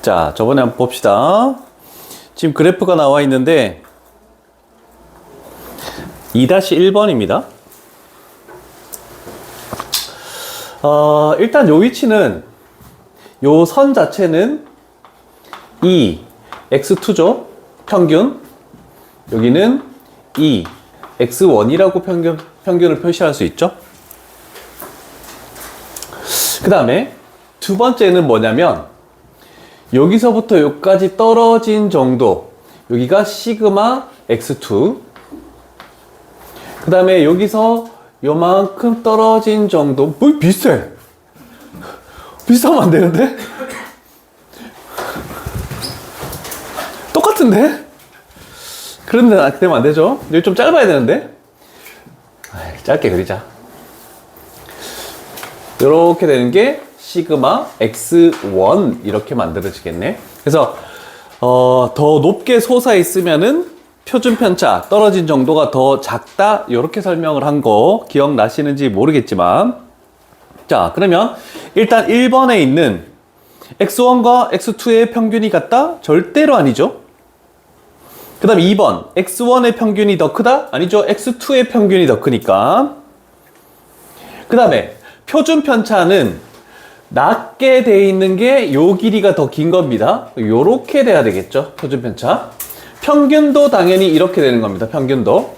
자, 저번에 한번 봅시다. 지금 그래프가 나와 있는데 2-1번입니다. 일단 요 위치는 요 선 자체는 x2죠. 평균. 여기는 x1이라고 평균을 표시할 수 있죠. 그 다음에 두 번째는 뭐냐면 여기서부터 여기까지 떨어진 정도, 여기가 시그마 x2, 그 다음에 여기서 요만큼 떨어진 정도, 뭐 비슷해. 비슷하면 안 되는데? 똑같은데? 그런데 되면 안 되죠? 여기 좀 짧아야 되는데? 짧게 그리자. 이렇게 되는 게 시그마 x1 이렇게 만들어지겠네. 그래서 더 높게 솟아 있으면은 표준 편차 떨어진 정도가 더 작다, 이렇게 설명을 한 거 기억나시는지 모르겠지만, 자, 그러면 일단 1번에 있는 x1과 x2의 평균이 같다? 절대로 아니죠. 그 다음에 2번 x1의 평균이 더 크다? 아니죠. x2의 평균이 더 크니까. 그 다음에 표준 편차는 낮게 돼 있는 게 요 길이가 더 긴 겁니다. 요렇게 돼야 되겠죠. 표준 편차. 평균도 당연히 이렇게 되는 겁니다. 평균도.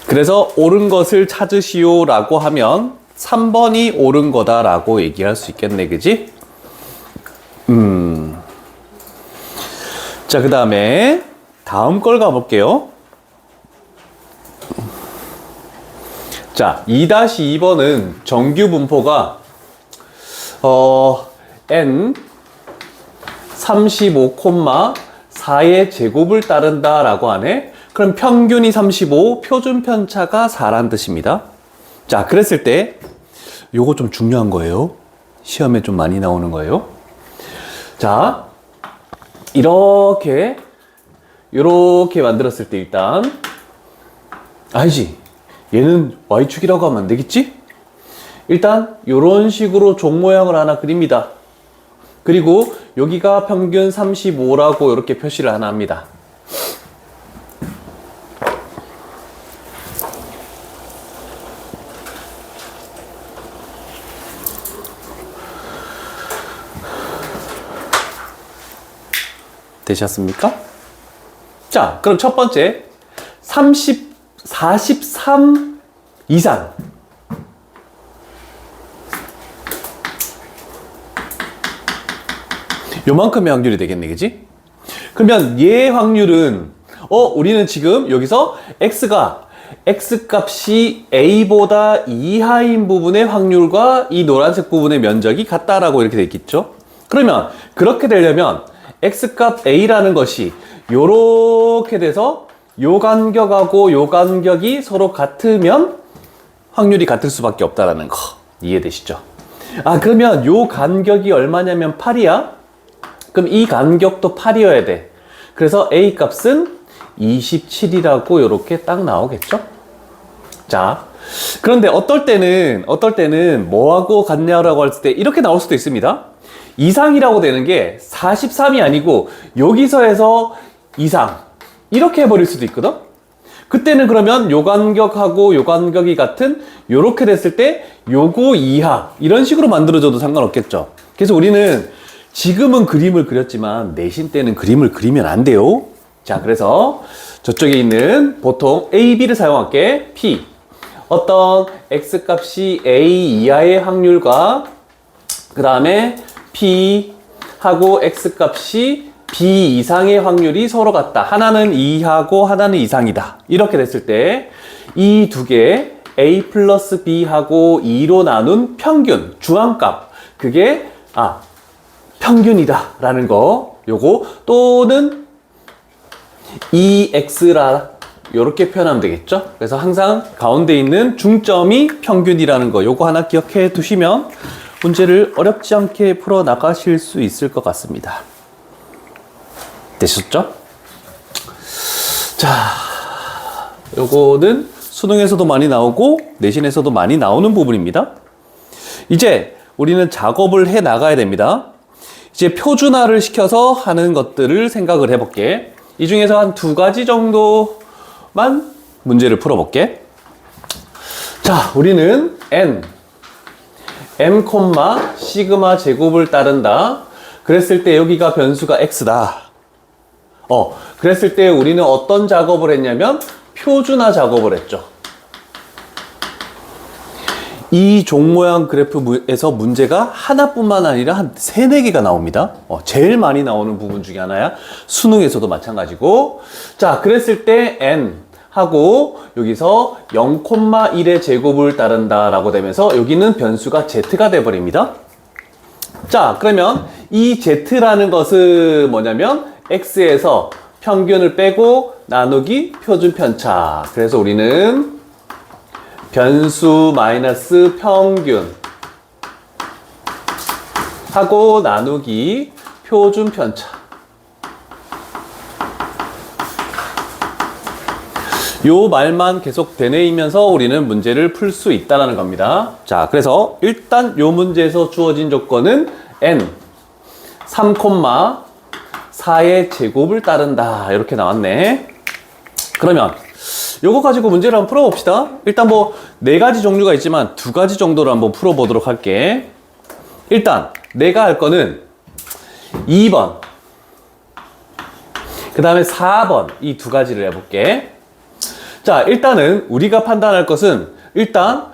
그래서 옳은 것을 찾으시오 라고 하면 3번이 옳은 거다 라고 얘기할 수 있겠네. 그지? 자, 그 다음에 다음 걸 가볼게요. 자, 2-2번은 정규 분포가 n 35,4의 제곱을 따른다 라고 하네. 그럼 평균이 35, 표준 편차가 4란 뜻입니다. 자, 그랬을 때 요거 좀 중요한 거예요. 시험에 좀 많이 나오는 거예요. 자, 이렇게 만들었을 때 일단 아니지, 얘는 y축이라고 하면 안 되겠지? 일단 이런 식으로 종 모양을 하나 그립니다. 그리고 여기가 평균 35라고 이렇게 표시를 하나 합니다. 되셨습니까? 자, 그럼 첫 번째 43 이상, 요만큼의 확률이 되겠네, 그지? 그러면 얘 확률은 우리는 지금 여기서 X값이 A보다 이하인 부분의 확률과 이 노란색 부분의 면적이 같다라고 이렇게 돼 있겠죠? 그러면 그렇게 되려면 X값 A라는 것이 요렇게 돼서 요 간격하고 요 간격이 서로 같으면 확률이 같을 수밖에 없다라는 거 이해되시죠? 아, 그러면 요 간격이 얼마냐면 8이야? 그럼 이 간격도 8이어야 돼. 그래서 A 값은 27이라고 이렇게 딱 나오겠죠? 자, 그런데 어떨 때는 뭐하고 같냐라고 할 때 이렇게 나올 수도 있습니다. 이상이라고 되는 게 43이 아니고 여기서 해서 이상 이렇게 해버릴 수도 있거든? 그때는 그러면 요 간격하고 요 간격이 같은 요렇게 됐을 때 요거 이하 이런 식으로 만들어줘도 상관없겠죠. 그래서 우리는 지금은 그림을 그렸지만 내신 때는 그림을 그리면 안 돼요. 자, 그래서 저쪽에 있는 보통 A, B를 사용할게. P 어떤 X값이 A 이하의 확률과 그 다음에 P 하고 X값이 B 이상의 확률이 서로 같다. 하나는 이하고 하나는 이상이다. 이렇게 됐을 때 이 두 개 A 플러스 B하고 2로 나눈 평균, 중앙값, 그게 평균이다 라는 거, 요거 또는 EX라 요렇게 표현하면 되겠죠. 그래서 항상 가운데 있는 중점이 평균이라는 거, 요거 하나 기억해 두시면 문제를 어렵지 않게 풀어 나가실 수 있을 것 같습니다. 되셨죠? 자, 요거는 수능에서도 많이 나오고 내신에서도 많이 나오는 부분입니다. 이제 우리는 작업을 해 나가야 됩니다. 이제 표준화를 시켜서 하는 것들을 생각을 해볼게. 이 중에서 한 2가지 정도만 문제를 풀어볼게. 자, 우리는 n, m, 시그마 제곱을 따른다. 그랬을 때 여기가 변수가 x다. 그랬을 때 우리는 어떤 작업을 했냐면 표준화 작업을 했죠. 이 종 모양 그래프에서 문제가 하나뿐만 아니라 한 3, 4개가 나옵니다. 제일 많이 나오는 부분 중에 하나야. 수능에서도 마찬가지고. 자, 그랬을 때 n 하고 여기서 0,1의 제곱을 따른다 라고 되면서 여기는 변수가 z가 돼버립니다. 자, 그러면 이 z라는 것은 뭐냐면 x에서 평균을 빼고 나누기 표준 편차. 그래서 우리는 변수 마이너스 평균 하고 나누기 표준 편차. 요 말만 계속 되뇌이면서 우리는 문제를 풀 수 있다는 겁니다. 자, 그래서 일단 요 문제에서 주어진 조건은 n 3,4의 제곱을 따른다. 이렇게 나왔네. 그러면 요거 가지고 문제를 한번 풀어봅시다. 일단 뭐 4가지 종류가 있지만 2가지 정도로 한번 풀어보도록 할게. 일단 내가 할 거는 2번 그 다음에 4번 이 2가지를 해볼게. 자, 일단은 우리가 판단할 것은 일단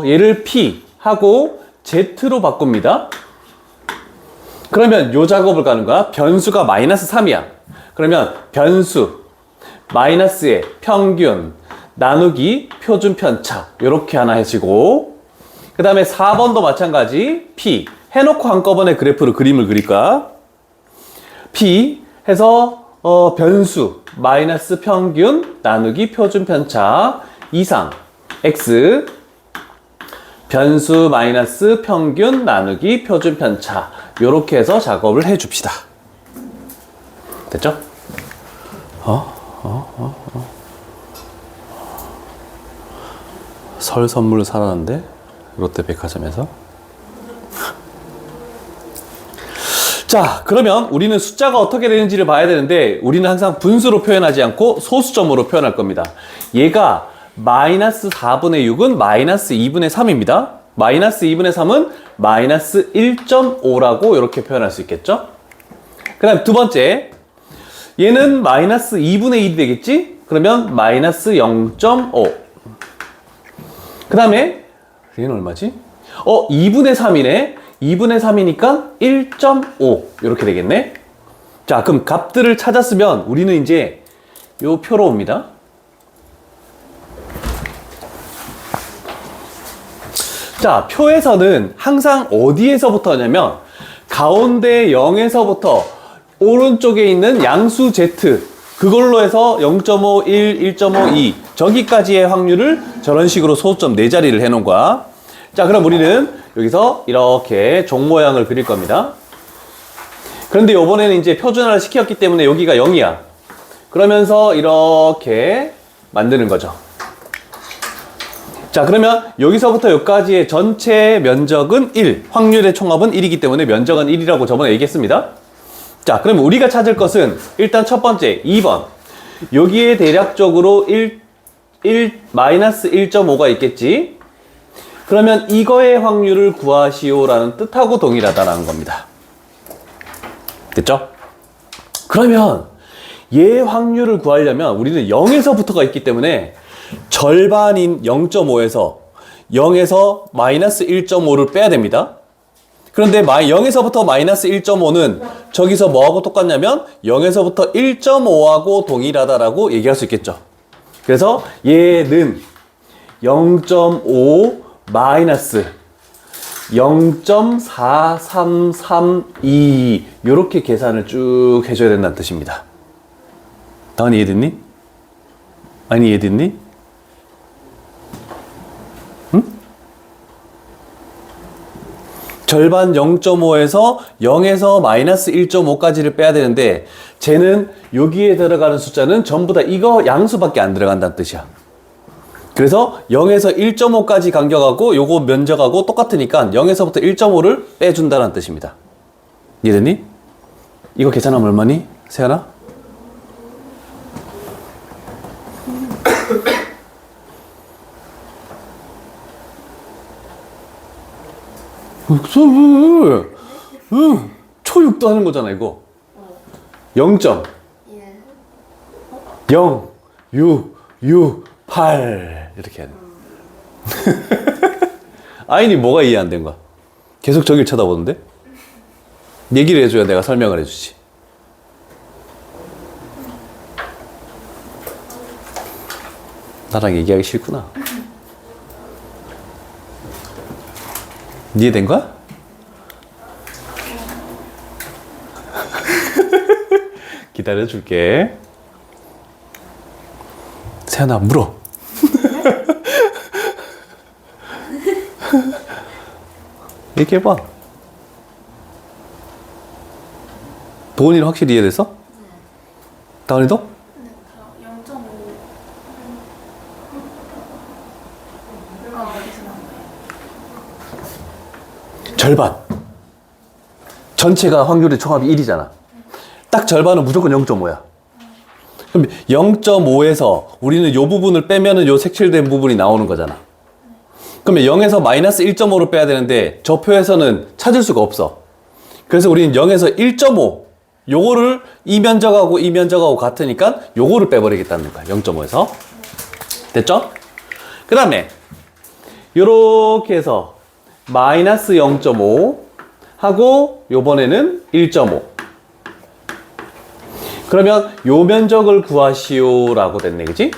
얘를 P 하고 Z로 바꿉니다. 그러면 요 작업을 가는 거야. 변수가 마이너스 3이야. 그러면 변수 마이너스의 평균 나누기 표준 편차 이렇게 하나 해주고, 그 다음에 4번도 마찬가지 P 해놓고 한꺼번에 그림을 그릴까. P 해서 변수 마이너스 평균 나누기 표준 편차 이상 x 변수 마이너스 평균 나누기 표준 편차 요렇게 해서 작업을 해 줍시다. 됐죠? 설 선물 사라는데 롯데백화점에서. 자, 그러면 우리는 숫자가 어떻게 되는지를 봐야 되는데 우리는 항상 분수로 표현하지 않고 소수점으로 표현할 겁니다. 얘가 마이너스 4분의 6은 마이너스 2분의 3입니다. 마이너스 2분의 3은 마이너스 1.5라고 이렇게 표현할 수 있겠죠? 그 다음 두 번째, 얘는 마이너스 2분의 1이 되겠지? 그러면 마이너스 0.5. 그 다음에 얘는 얼마지? 2분의 3이네. 2분의 3이니까 1.5 이렇게 되겠네. 자, 그럼 값들을 찾았으면 우리는 이제 요 표로 옵니다. 자, 표에서는 항상 어디에서부터 하냐면 가운데 0에서부터 오른쪽에 있는 양수 z 그걸로 해서 0.5, 1, 1.5, 2 저기까지의 확률을 저런 식으로 소수점 4자리를 해놓은 거야. 자, 그럼 우리는 여기서 이렇게 종 모양을 그릴 겁니다. 그런데 이번에는 이제 표준화를 시켰기 때문에 여기가 0이야. 그러면서 이렇게 만드는 거죠. 자, 그러면 여기서부터 여기까지의 전체 면적은 1, 확률의 총합은 1이기 때문에 면적은 1이라고 저번에 얘기했습니다. 자, 그럼 우리가 찾을 것은 일단 첫 번째 2번. 여기에 대략적으로 마이너스 1.5가 있겠지. 그러면 이거의 확률을 구하시오라는 뜻하고 동일하다는 겁니다. 됐죠? 그러면 얘 확률을 구하려면 우리는 0에서부터가 있기 때문에 절반인 0.5에서 0에서 마이너스 1.5를 빼야 됩니다. 그런데 0에서부터 마이너스 1.5는 저기서 뭐하고 똑같냐면 0에서부터 1.5하고 동일하다라고 얘기할 수 있겠죠. 그래서 얘는 0.5 마이너스 0.4332 이렇게 계산을 쭉 해줘야 된다는 뜻입니다. 다은이 이해됐니? 아니 이해됐니? 응? 절반 0.5에서 0에서 마이너스 1.5까지를 빼야 되는데 쟤는 여기에 들어가는 숫자는 전부 다 이거 양수밖에 안 들어간다는 뜻이야. 그래서 0에서 1.5까지 간격하고 요거 면적하고 똑같으니까 0에서부터 1.5를 빼준다는 뜻입니다. 됐죠? 그러면 0에서 1.5를 빼주면 0.5 마이너스 1.5는 0.5 마이너스 1.5 곱하기 0.5 곱하기 1.5는 0.5 이해됐니? 이거 계산하면 얼마니? 세연아? 초육도 하는 거잖아 이거. 0점 예. 0 6 6 8 이렇게 해야 돼. 아인이 뭐가 이해 안 된 거야? 계속 저길 쳐다보는데? 얘기를 해줘야 내가 설명을 해주지. 나랑 얘기하기 싫구나. 이해된 거야? 기다려줄게. 세연아 물어. 얘기해봐. 도훈이는 확실히 이해됐어? 네. 다은이도? 네, 저 0.5. 어디서 나온 거예요? 절반. 전체가 확률의 총합이 1이잖아. 딱 절반은 무조건 0.5야. 그럼 0.5에서 우리는 이 부분을 빼면은 요 색칠된 부분이 나오는 거잖아. 그러면 0에서 마이너스 1.5를 빼야 되는데 저 표에서는 찾을 수가 없어. 그래서 우리는 0에서 1.5 요거를 이 면적하고 같으니까 요거를 빼버리겠다는 거야. 0.5에서. 됐죠? 그 다음에 요렇게 해서 마이너스 0.5 하고 요번에는 1.5. 그러면 요 면적을 구하시오 라고 됐네, 그치?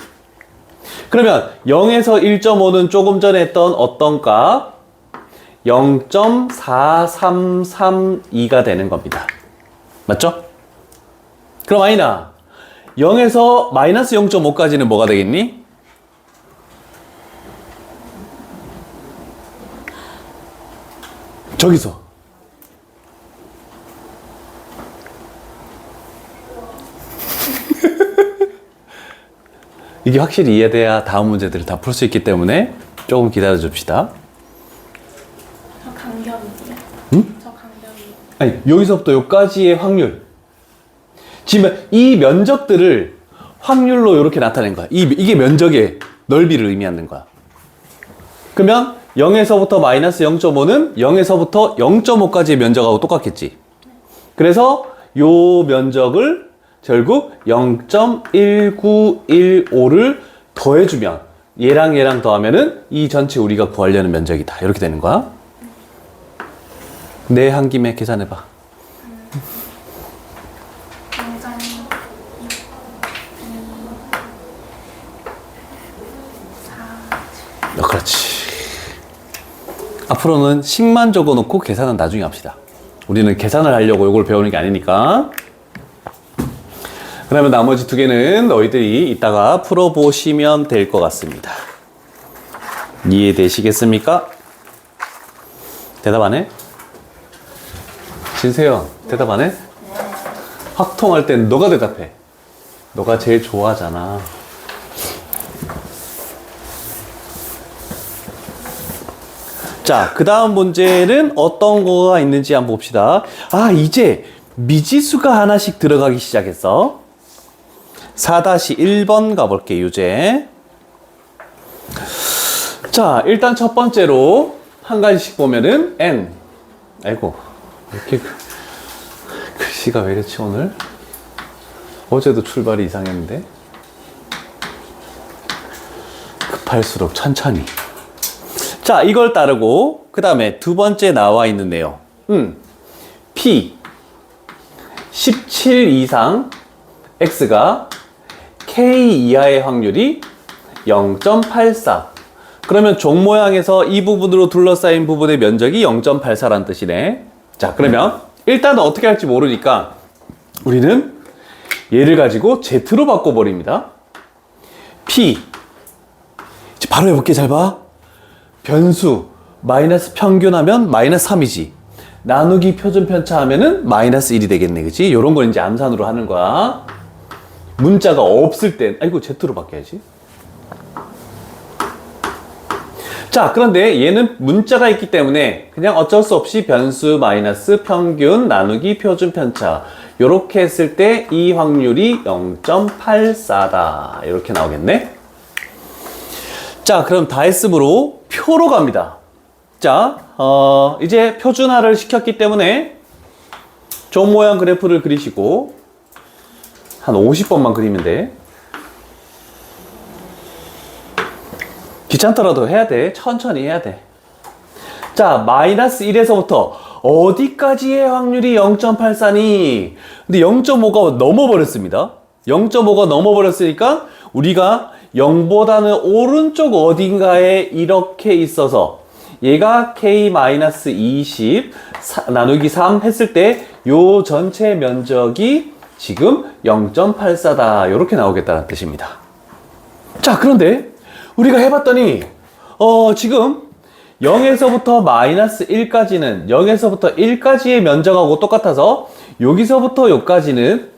그러면 0에서 1.5는 조금 전에 했던 어떤 값? 0.4332가 되는 겁니다. 맞죠? 그럼 아이나 0에서 마이너스 0.5까지는 뭐가 되겠니? 저기서 이게 확실히 이해돼야 다음 문제들을 다 풀 수 있기 때문에 조금 기다려 줍시다. 저 간격이요. 응? 저 간격이요. 아니, 여기서부터 여기까지의 확률. 지금 이 면적들을 확률로 이렇게 나타낸 거야. 이게 면적의 넓이를 의미하는 거야. 그러면 0에서부터 마이너스 0.5는 0에서부터 0.5까지의 면적하고 똑같겠지. 그래서 요 면적을 결국 0.1915를 더해주면 얘랑 더하면은 이 전체 우리가 구하려는 면적이다. 이렇게 되는 거야. 내 한 김에 계산해봐. 0.2, 4. 그렇지. 앞으로는 식만 적어놓고 계산은 나중에 합시다. 우리는 계산을 하려고 이걸 배우는 게 아니니까. 그러면 나머지 두 개는 너희들이 이따가 풀어보시면 될 것 같습니다. 이해되시겠습니까? 대답 안 해? 진세연, 대답 안 해? 확통할 땐 너가 대답해. 너가 제일 좋아하잖아. 자, 그 다음 문제는 어떤 거가 있는지 한번 봅시다. 아, 이제 미지수가 하나씩 들어가기 시작했어. 4-1번 가볼게, 유제. 자, 일단 첫 번째로 한 가지씩 보면은 n. 아이고, 이렇게 글씨가 왜 이렇지 오늘? 어제도 출발이 이상했는데. 급할수록 천천히. 자, 이걸 따르고 그 다음에 두 번째 나와 있는 내용. P 17 이상 X가 K 이하의 확률이 0.84. 그러면 종 모양에서 이 부분으로 둘러싸인 부분의 면적이 0.84라는 뜻이네. 자, 그러면 일단은 어떻게 할지 모르니까 우리는 얘를 가지고 Z로 바꿔버립니다. P 바로 해볼게. 잘 봐. 변수 마이너스 평균하면 마이너스 3이지. 나누기 표준 편차하면은 마이너스 1이 되겠네. 그치? 요런 걸 이제 암산으로 하는 거야. 문자가 없을 땐 아이고 Z로 바꿔야지. 자, 그런데 얘는 문자가 있기 때문에 그냥 어쩔 수 없이 변수 마이너스 평균 나누기 표준 편차. 요렇게 했을 때 이 확률이 0.84다. 이렇게 나오겠네. 자, 그럼 다 했으므로 표로 갑니다. 자, 이제 표준화를 시켰기 때문에 종 모양 그래프를 그리시고 한 50번만 그리면 돼. 귀찮더라도 해야 돼. 천천히 해야 돼. 자, 마이너스 1에서부터 어디까지의 확률이 0.84니? 근데 0.5가 넘어버렸습니다. 0.5가 넘어버렸으니까 우리가 0보다는 오른쪽 어딘가에 이렇게 있어서 얘가 K-20 나누기 3 했을 때 요 전체 면적이 지금 0.84다. 이렇게 나오겠다는 뜻입니다. 자, 그런데 우리가 해봤더니 지금 0에서부터 마이너스 1까지는 0에서부터 1까지의 면적하고 똑같아서 여기서부터 여기까지는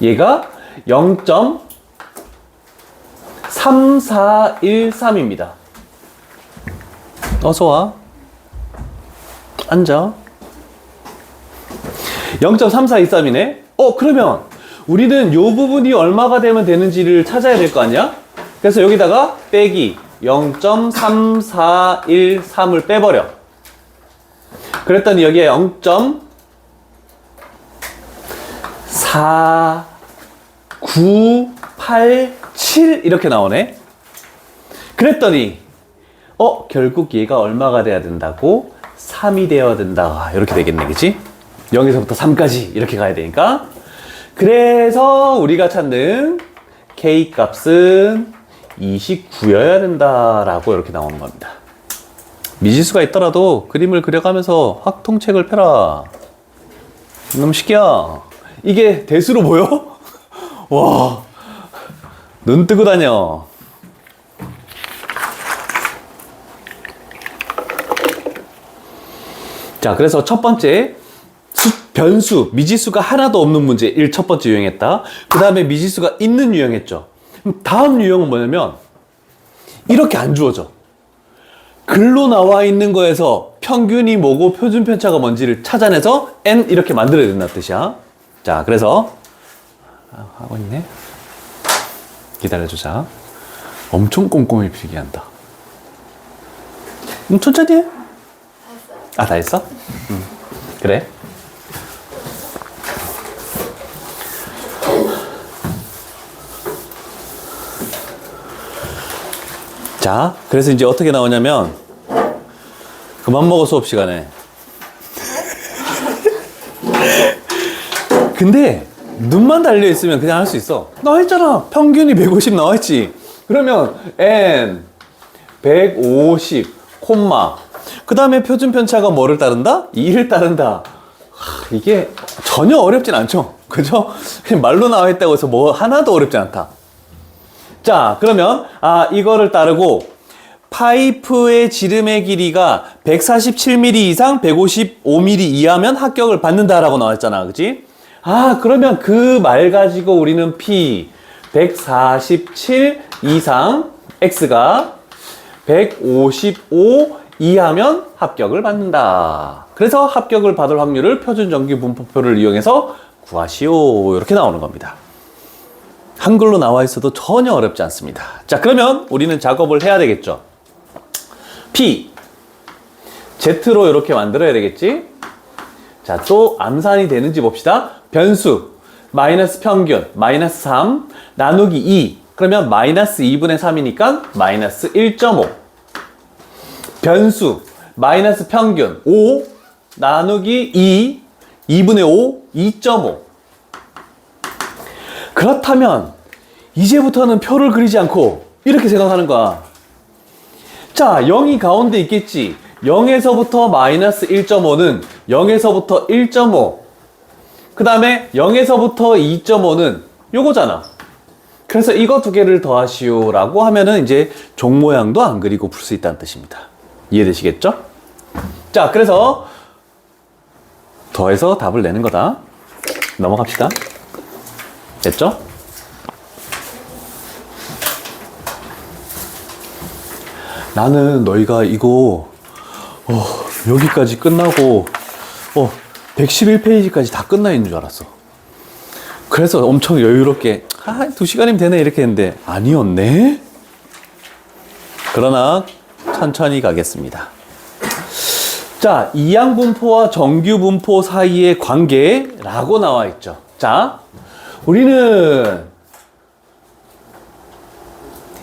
얘가 0.3413입니다. 어서와. 앉아. 0.3413이네? 그러면 우리는 요 부분이 얼마가 되면 되는지를 찾아야 될 거 아니야? 그래서 여기다가 빼기 0.3413을 빼버려. 그랬더니 여기에 0.4987 이렇게 나오네. 그랬더니 결국 얘가 얼마가 돼야 된다고? 3이 되어야 된다. 이렇게 되겠네, 그치? 0에서부터 3까지 이렇게 가야 되니까. 그래서 우리가 찾는 K 값은 29여야 된다라고 이렇게 나오는 겁니다. 미지수가 있더라도 그림을 그려가면서 확통책을 펴라. 너무 신기야. 이게 대수로 보여? 와, 눈 뜨고 다녀. 자, 그래서 첫 번째 변수, 미지수가 하나도 없는 문제 첫 번째 유형했다. 그 다음에 미지수가 있는 유형했죠. 다음 유형은 뭐냐면 이렇게 안 주어져. 글로 나와 있는 거에서 평균이 뭐고 표준 편차가 뭔지를 찾아내서 n 이렇게 만들어야 된다는 뜻이야. 자, 그래서 하고 있네. 기다려주자. 엄청 꼼꼼히 필기한다. 천천히 해. 다 했어? 그래. 자, 그래서 이제 어떻게 나오냐면 그만 먹어 수업 시간에. 근데 눈만 달려 있으면 그냥 할 수 있어. 나와 있잖아. 평균이 150 나와 있지. 그러면 n 150 콤마 그 다음에 표준 편차가 뭐를 따른다? 2를 따른다. 이게 전혀 어렵진 않죠. 그죠? 그냥 말로 나와 있다고 해서 뭐 하나도 어렵지 않다. 자, 그러면 이거를 따르고 파이프의 지름의 길이가 147mm 이상 155mm 이하면 합격을 받는다라고 나왔잖아. 그치? 그러면 그 말 가지고 우리는 P 147 이상 X가 155 이하면 합격을 받는다. 그래서 합격을 받을 확률을 표준정규 분포표를 이용해서 구하시오. 이렇게 나오는 겁니다. 한글로 나와 있어도 전혀 어렵지 않습니다. 자, 그러면 우리는 작업을 해야 되겠죠. P Z로 이렇게 만들어야 되겠지. 자, 또 암산이 되는지 봅시다. 변수 마이너스 평균 마이너스 3 나누기 2 그러면 마이너스 2분의 3이니까 마이너스 1.5 변수 마이너스 평균 5 나누기 2 2분의 5 2.5 그렇다면 이제부터는 표를 그리지 않고 이렇게 생각하는 거야. 자, 0이 가운데 있겠지. 0에서부터 마이너스 1.5는 0에서부터 1.5 그 다음에 0에서부터 2.5는 요거잖아. 그래서 이거 두 개를 더하시오 라고 하면은 이제 종 모양도 안 그리고 풀 수 있다는 뜻입니다. 이해되시겠죠? 자, 그래서 더해서 답을 내는 거다. 넘어갑시다. 됐죠? 나는 너희가 이거 여기까지 끝나고 111페이지까지 다 끝나 있는 줄 알았어. 그래서 엄청 여유롭게 2시간이면 되네 이렇게 했는데 아니었네. 그러나 천천히 가겠습니다. 자, 이항분포와 정규분포 사이의 관계라고 나와 있죠. 자, 우리는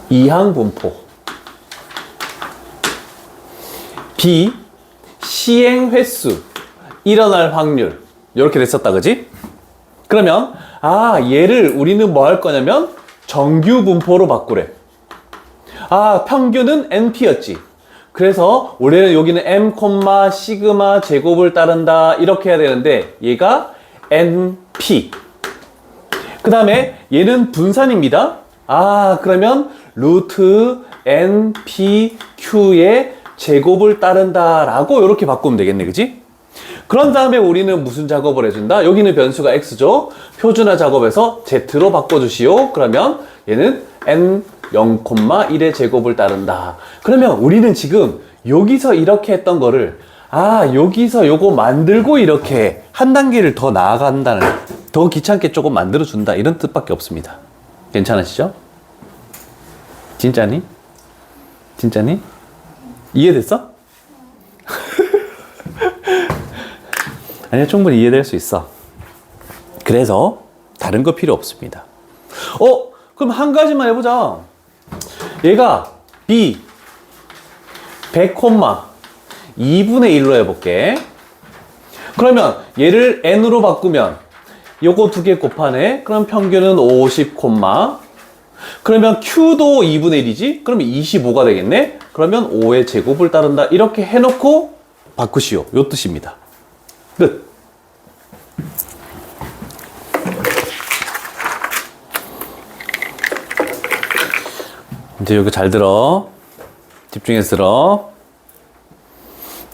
이항분포 B 시행 횟수 일어날 확률 이렇게 됐었다, 그지? 그러면 얘를 우리는 뭐 할 거냐면 정규분포로 바꾸래. 평균은 NP였지. 그래서 원래는 여기는 M, 시그마 제곱을 따른다 이렇게 해야 되는데 얘가 NP. 그 다음에 얘는 분산입니다. 그러면 루트 NPQ의 제곱을 따른다 라고 이렇게 바꾸면 되겠네, 그지? 그런 다음에 우리는 무슨 작업을 해준다? 여기는 변수가 x죠. 표준화 작업에서 z로 바꿔주시오. 그러면 얘는 n 0,1의 제곱을 따른다. 그러면 우리는 지금 여기서 이렇게 했던 거를 여기서 요거 만들고 이렇게 한 단계를 더 나아간다는, 더 귀찮게 조금 만들어준다 이런 뜻밖에 없습니다. 괜찮으시죠? 진짜니? 진짜니? 이해됐어? 아니야, 충분히 이해될 수 있어. 그래서 다른 거 필요 없습니다. 그럼 한 가지만 해보자. 얘가 B 100, 2분의 1로 해볼게. 그러면 얘를 n으로 바꾸면 요거 두 개 곱하네. 그럼 평균은 50, 그러면 Q도 2분의 1이지? 그러면 25가 되겠네? 그러면 5의 제곱을 따른다. 이렇게 해놓고 바꾸시오. 요 뜻입니다. 끝. 이제 여기 잘 들어. 집중해서 들어.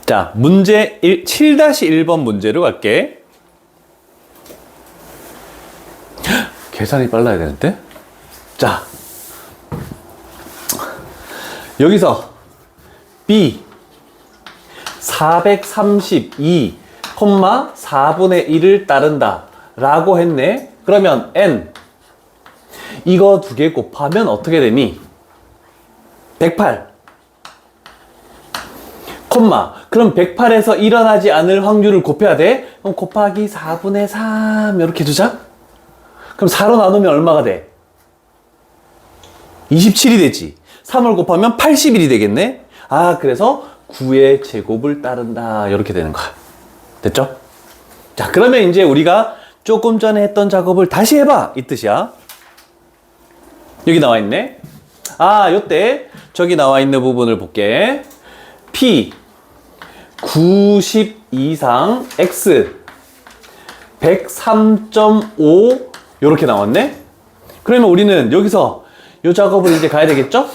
자, 문제 7-1번 문제로 갈게. 계산이 빨라야 되는데? 자, 여기서 B 432, 4분의 1을 따른다 라고 했네. 그러면 N 이거 두 개 곱하면 어떻게 되니? 108, 그럼 108에서 일어나지 않을 확률을 곱해야 돼. 그럼 곱하기 4분의 3 이렇게 두자. 그럼 4로 나누면 얼마가 돼? 27이 되지. 3을 곱하면 81이 되겠네. 그래서 9의 제곱을 따른다 이렇게 되는 거야. 됐죠? 자, 그러면 이제 우리가 조금 전에 했던 작업을 다시 해봐 이 뜻이야. 여기 나와 있네. 요때 저기 나와 있는 부분을 볼게. P 90 이상 X 103.5 요렇게 나왔네. 그러면 우리는 여기서 요 작업을 이제 가야 되겠죠?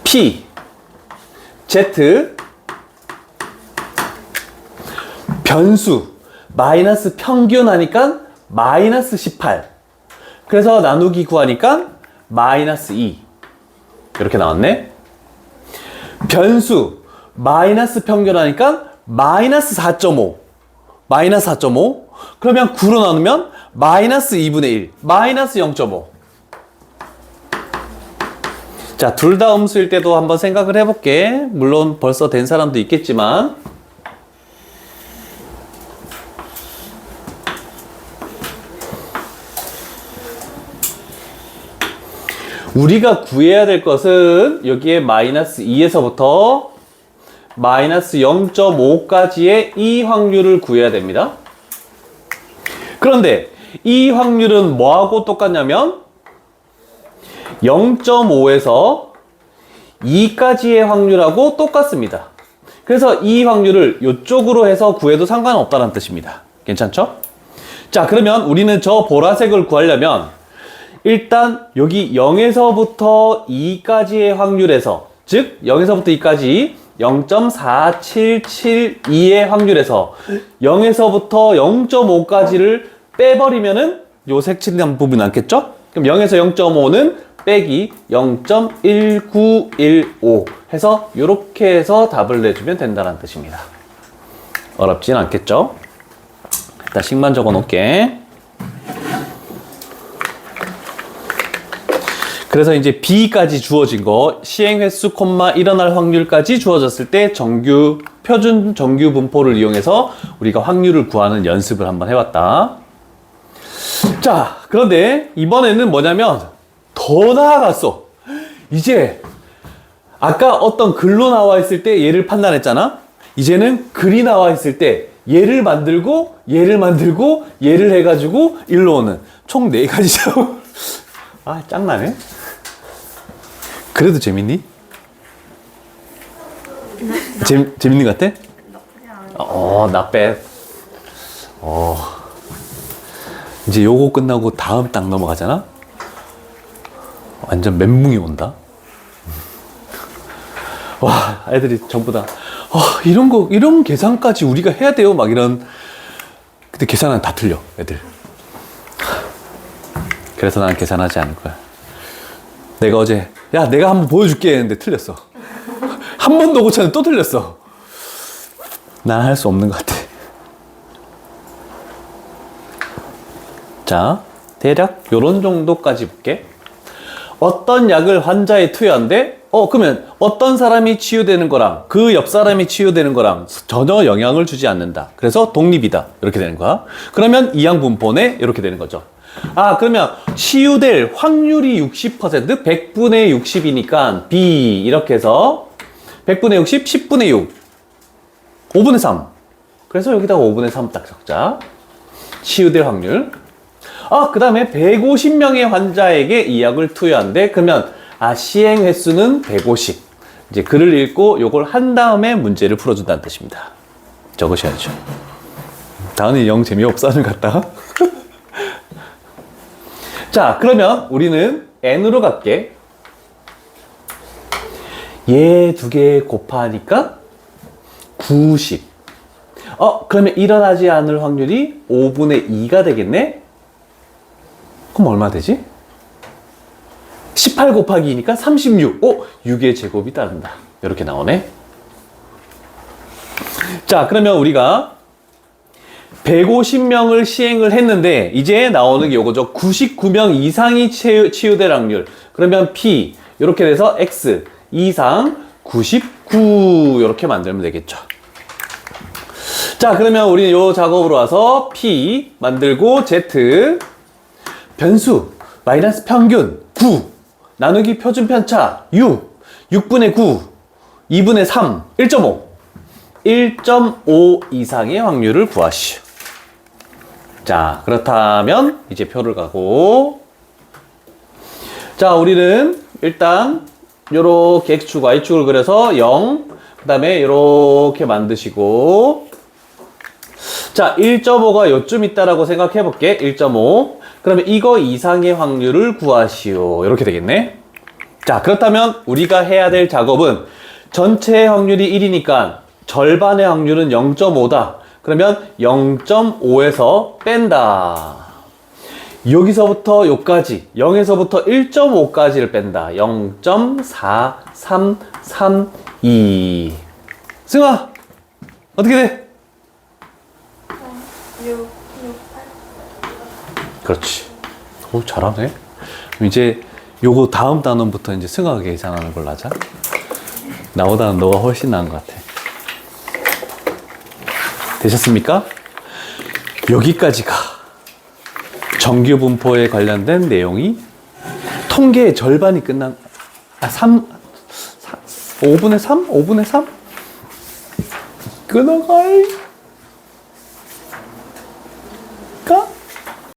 P Z 변수 마이너스 평균 하니까 마이너스 18. 그래서 나누기 구하니까 마이너스 2 이렇게 나왔네. 변수 마이너스 평균 하니까 마이너스 4.5 그러면 9로 나누면 마이너스 2분의 1 마이너스 0.5. 자, 둘 다 음수일 때도 한번 생각을 해볼게. 물론 벌써 된 사람도 있겠지만 우리가 구해야 될 것은 여기에 마이너스 2에서부터 마이너스 0.5까지의 이 확률을 구해야 됩니다. 그런데 이 확률은 뭐하고 똑같냐면 0.5에서 2까지의 확률하고 똑같습니다. 그래서 이 확률을 이쪽으로 해서 구해도 상관없다는 뜻입니다. 괜찮죠? 자, 그러면 우리는 저 보라색을 구하려면 일단 여기 0에서부터 2까지의 확률에서, 즉 0에서부터 2까지 0.4772의 확률에서 0에서부터 0.5까지를 빼버리면은 요 색칠한 부분이 남겠죠? 그럼 0에서 0.5는 빼기 0.1915 해서 이렇게 해서 답을 내주면 된다는 뜻입니다. 어렵진 않겠죠? 일단 식만 적어 놓을게. 그래서 이제 B까지 주어진 거, 시행 횟수, 일어날 확률까지 주어졌을 때 표준 정규 분포를 이용해서 우리가 확률을 구하는 연습을 한번 해봤다. 자, 그런데 이번에는 뭐냐면 더 나아갔어. 이제 아까 어떤 글로 나와 있을 때 얘를 판단했잖아. 이제는 글이 나와 있을 때 얘를 만들고 얘를 해가지고 일로 오는 총 4가지 작업. 아, 짱나네. 그래도 재밌니? 재밌는 것 같아? not bad. 이제 요거 끝나고 다음 딱 넘어가잖아? 완전 멘붕이 온다. 와, 애들이 전부 다, 이런 계산까지 우리가 해야 돼요? 막 이런. 근데 계산은 다 틀려, 애들. 그래서 나는 계산하지 않을 거야. 내가 어제, 야, 내가 한번 보여줄게 했는데 틀렸어. 한 번 더 고쳤는데 또 틀렸어. 난 할 수 없는 것 같아. 자, 대략 요런 정도까지 볼게. 어떤 약을 환자에 투여한데, 그러면 어떤 사람이 치유되는 거랑 그 옆 사람이 치유되는 거랑 전혀 영향을 주지 않는다. 그래서 독립이다. 이렇게 되는 거야. 그러면 이항 분포네 이렇게 되는 거죠. 아, 그러면 치유될 확률이 60%, 100분의 60이니까 B 이렇게 해서 100분의 60, 10분의 6, 5분의 3. 그래서 여기다가 5분의 3 딱 적자. 치유될 확률. 그 다음에 150명의 환자에게 이 약을 투여한대. 그러면 시행 횟수는 150. 이제 글을 읽고 요걸 한 다음에 문제를 풀어준다는 뜻입니다. 적으셔야죠. 다은이 영 재미없어 하는 것 같다. 자, 그러면 우리는 n으로 갈게. 얘 두 개 곱하니까 90. 그러면 일어나지 않을 확률이 5분의 2가 되겠네? 그럼 얼마 되지? 18 곱하기 2니까 36. 6의 제곱이 따른다. 이렇게 나오네. 자, 그러면 우리가 150명을 시행을 했는데 이제 나오는 게 요거죠. 99명 이상이 치유될 확률. 그러면 P 이렇게 돼서 X 이상 99 이렇게 만들면 되겠죠. 자, 그러면 우리는 요 작업으로 와서 P 만들고 Z 변수 마이너스 평균 9 나누기 표준 편차 6분의 9 2분의 3 1.5 이상의 확률을 구하시오. 자, 그렇다면 이제 표를 가고, 자, 우리는 일단 요렇게 X축, Y축을 그려서 0, 그 다음에 요렇게 만드시고, 자, 1.5가 요쯤 있다라고 생각해 볼게. 1.5. 그러면 이거 이상의 확률을 구하시오. 이렇게 되겠네. 자, 그렇다면 우리가 해야 될 작업은 전체 확률이 1이니까 절반의 확률은 0.5다. 그러면 0.5에서 뺀다. 여기서부터 여기까지 0에서부터 1.5까지를 뺀다. 0.4332. 승아 어떻게 돼? 6, 8. 그렇지. 오, 잘하네. 그럼 이제 요거 다음 단원부터 이제 승아가 계산하는 걸로 하자. 나보다는 너가 훨씬 나은 것 같아. 되셨습니까? 여기까지가 정규 분포에 관련된 내용이 통계의 절반이 끝난 5분의 3? 5분의 3? 끊어갈